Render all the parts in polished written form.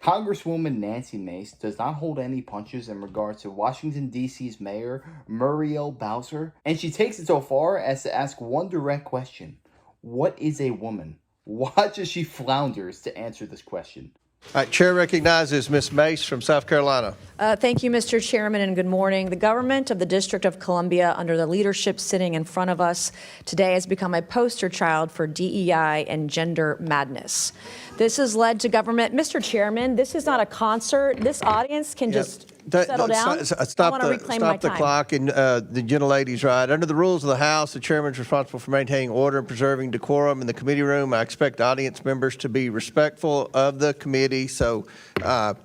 Congresswoman Nancy Mace does not hold any punches in regards to Washington, D.C.'s Mayor Muriel Bowser, and she takes it so far as to ask one direct question. What is a woman? Watch as she flounders to answer this question. All right, Chair recognizes Ms. Mace from South Carolina. Thank you, Mr. Chairman, and good morning. The government of the District of Columbia, under the leadership sitting in front of us today, has become a poster child for DEI and gender madness. This has led to government. Mr. Chairman, this is not a concert. This audience can just settle down. I want to reclaim my time. Stop the clock, and the gentlelady's right. Under the rules of the House, the chairman is responsible for maintaining order and preserving decorum in the committee room. I expect audience members to be respectful of the committee, so I'd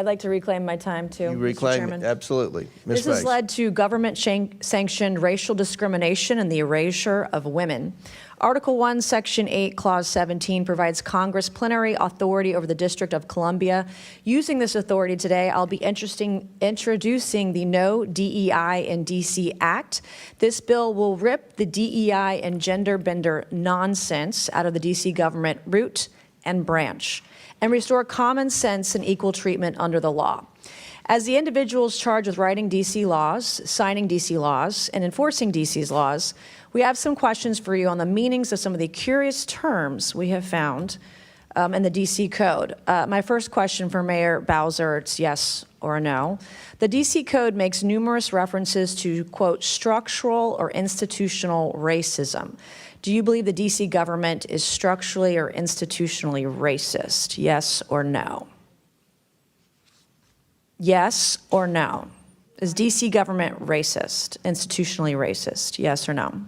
like to reclaim my time, too, reclaim Mr. Chairman. Absolutely. Ms. This has led to government-sanctioned racial discrimination and the erasure of women. Article 1, Section 8, Clause 17 provides Congress plenary authority over the District of Columbia. Using this authority today, I'll be introducing the No DEI in D.C. Act. This bill will rip the DEI and gender bender nonsense out of the D.C. government root and branch and restore common sense and equal treatment under the law. As the individuals charged with writing D.C. laws, signing D.C. laws, and enforcing D.C.'s laws, we have some questions for you on the meanings of some of the curious terms we have found in the D.C. Code. My first question for Mayor Bowser, it's yes or no. The D.C. Code makes numerous references to, quote, structural or institutional racism. Do you believe the D.C. government is structurally or institutionally racist? Yes or no? Yes or no? Is D.C. government racist, institutionally racist? Yes or no?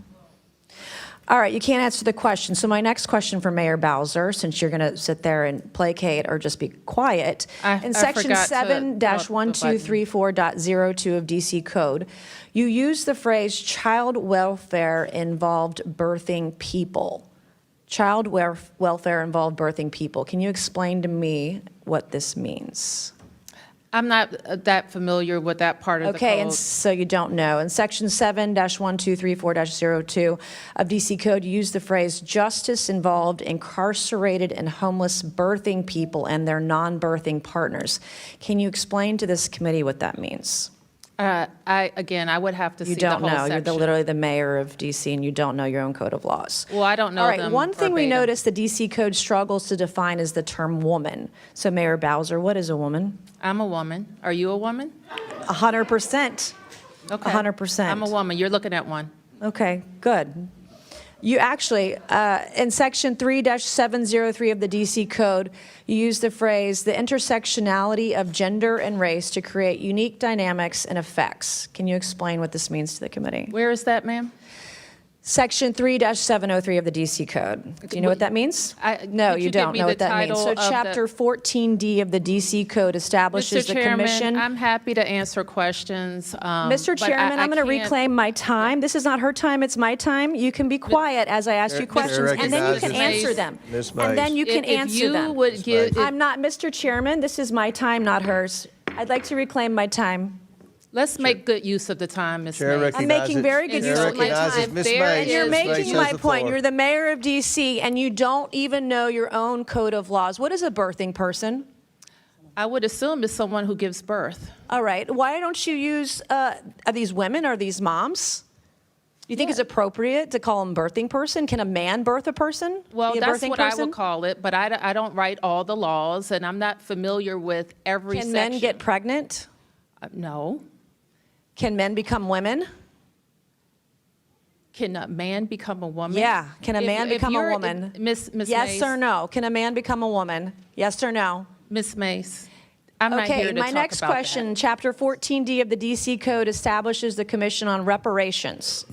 All right, you can't answer the question. So my next question for Mayor Bowser, since you're going to sit there and placate or just be quiet, in Section 7-1234.02 of D.C. Code, you use the phrase child welfare involved birthing people. Child welfare involved birthing people. Can you explain to me what this means? I'm not that familiar with that part of the code. Okay, and so you don't know. In Section 7-1234.02 of D.C. Code, you use the phrase justice involved incarcerated and homeless birthing people and their non-birthing partners. Can you explain to this committee what that means? I would have to see the whole section. You don't know. You're literally the mayor of D.C. and you don't know your own code of laws. Well, I don't know. All right, them one thing we verbatim. noticed the D.C. Code struggles to define is the term woman. So Mayor Bowser, what is a woman? I'm a woman. Are you a woman? 100%. Okay. 100%. I'm a woman. You're looking at one. Okay, good. You actually, in Section 3-703 of the D.C. Code, you use the phrase, the intersectionality of gender and race to create unique dynamics and effects. Can you explain what this means to the committee? Where is that, ma'am? Section 3-703 of the D.C. Code. Do you know what that means? No, could you don't give me know the what that means. So title of Chapter 14D of the D.C. Code establishes Mr. the Chairman, commission. I'm happy to answer questions. Mr. Chairman, I'm going to reclaim my time. This is not her time, it's my time. You can be quiet as I ask you questions, and then you can answer them. Ms. And then Mace. you can answer them. Would give, I'm not, Mr. Chairman, this is my time, not hers. I'd like to reclaim my time. let's make good use of the time, Ms. Chair Mace. I'm making very good use of my time. Ms. There Mace. And you're is- Ms. making Mace my has the point. floor. You're the mayor of D.C., and you don't even know your own code of laws. What is a birthing person? I would assume it's someone who gives birth. All right. Why don't you use, are these women? Are these moms? Do you think it's appropriate to call them birthing person? Can a man birth a person? Well, Be a that's birthing what I person? would call it, but I don't write all the laws, and I'm not familiar with every Can section. men get pregnant? No. Can men become women? Can a man become a woman? Yeah. Can a man become a woman? Miss Yes Mace, or no? Can a man become a woman? Yes or no? Miss Mace, I'm not here Okay, to my talk next about question, that. Chapter 14D of the D.C. Code establishes the Commission on Reparations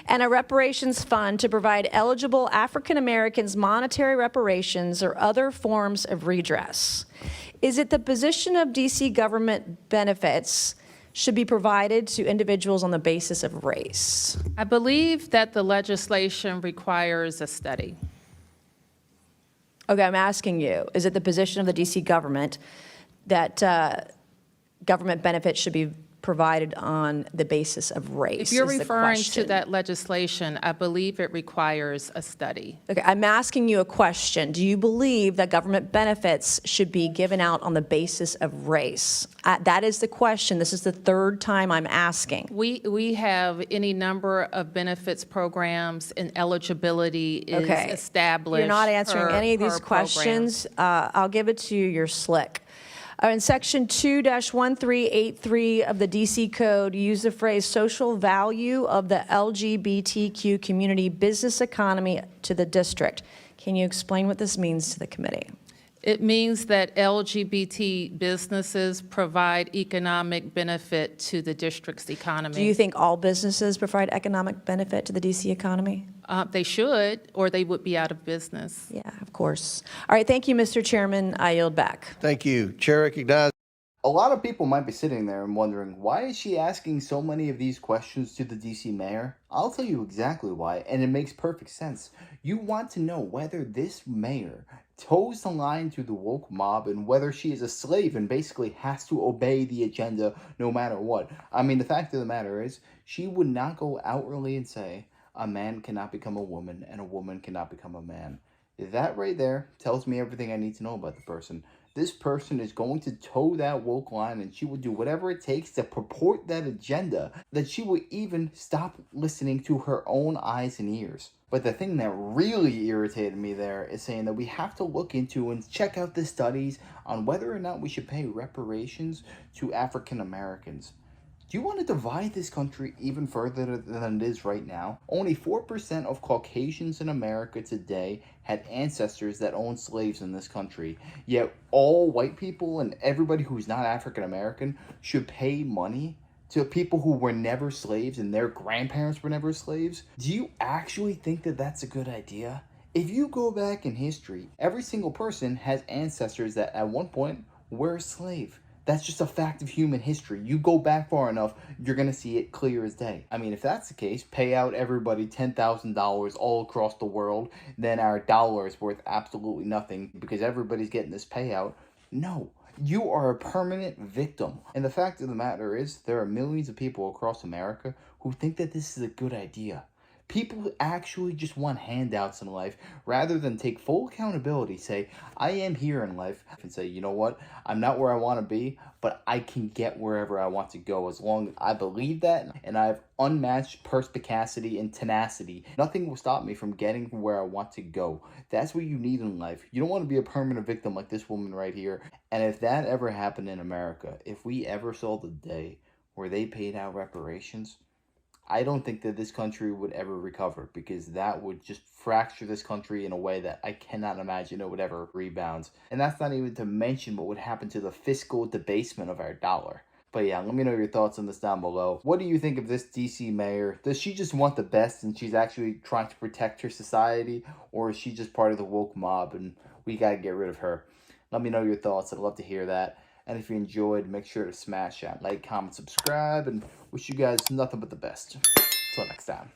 and a reparations fund to provide eligible African Americans monetary reparations or other forms of redress. Is it the position of D.C. government benefits should be provided to individuals on the basis of race? I believe that the legislation requires a study. Okay, I'm asking you, is it the position of the D.C. government that government benefits should be provided on the basis of race? If you're is the referring to question. that legislation, I believe it requires a study. Okay, I'm asking you a question. Do you believe that government benefits should be given out on the basis of race? That is the question. This is the third time I'm asking. We have any number of benefits programs, and eligibility is Okay. established. You're not answering any of these per program. questions. I'll give it to you. You're slick. In Section 2-1383 of the DC Code, you use the phrase social value of the LGBTQ community business economy to the district. Can you explain what this means to the committee? It means that LGBT businesses provide economic benefit to the district's economy. Do you think all businesses provide economic benefit to the DC economy? They should, or they would be out of business. Yeah, of course. All right, thank you, Mr. Chairman. I yield back. Thank you. Chair recognizes. A lot of people might be sitting there and wondering, why is she asking so many of these questions to the DC mayor? I'll tell you exactly why, and it makes perfect sense. You want to know whether this mayor toes the line to the woke mob and whether she is a slave and basically has to obey the agenda no matter what. I mean, the fact of the matter is, she would not go outwardly and say, a man cannot become a woman and a woman cannot become a man. That right there tells me everything I need to know about the person. This person is going to toe that woke line, and she will do whatever it takes to purport that agenda, that she will even stop listening to her own eyes and ears. But the thing that really irritated me there is saying that we have to look into and check out the studies on whether or not we should pay reparations to African Americans. Do you want to divide this country even further than it is right now? Only 4% of Caucasians in America today had ancestors that owned slaves in this country. Yet all white people and everybody who's not African American should pay money to people who were never slaves and their grandparents were never slaves? Do you actually think that that's a good idea? If you go back in history, every single person has ancestors that at one point were a slave. That's just a fact of human history. You go back far enough, you're going to see it clear as day. I mean, if that's the case, pay out everybody $10,000 all across the world, then our dollar is worth absolutely nothing because everybody's getting this payout. No, you are a permanent victim. And the fact of the matter is, there are millions of people across America who think that this is a good idea. People actually just want handouts in life rather than take full accountability, say, I am here in life, and say, you know what, I'm not where I want to be, but I can get wherever I want to go as long as I believe that and I have unmatched perspicacity and tenacity. Nothing will stop me from getting where I want to go. That's what you need in life. You don't want to be a permanent victim like this woman right here. And if that ever happened in America, if we ever saw the day where they paid out reparations, I don't think that this country would ever recover because that would just fracture this country in a way that I cannot imagine it would ever rebound. And that's not even to mention what would happen to the fiscal debasement of our dollar. But yeah, let me know your thoughts on this down below. What do you think of this DC mayor? Does she just want the best and she's actually trying to protect her society? Or is she just part of the woke mob and we gotta get rid of her? Let me know your thoughts. I'd love to hear that. And if you enjoyed, make sure to smash that like, comment, subscribe, and wish you guys nothing but the best. Till next time.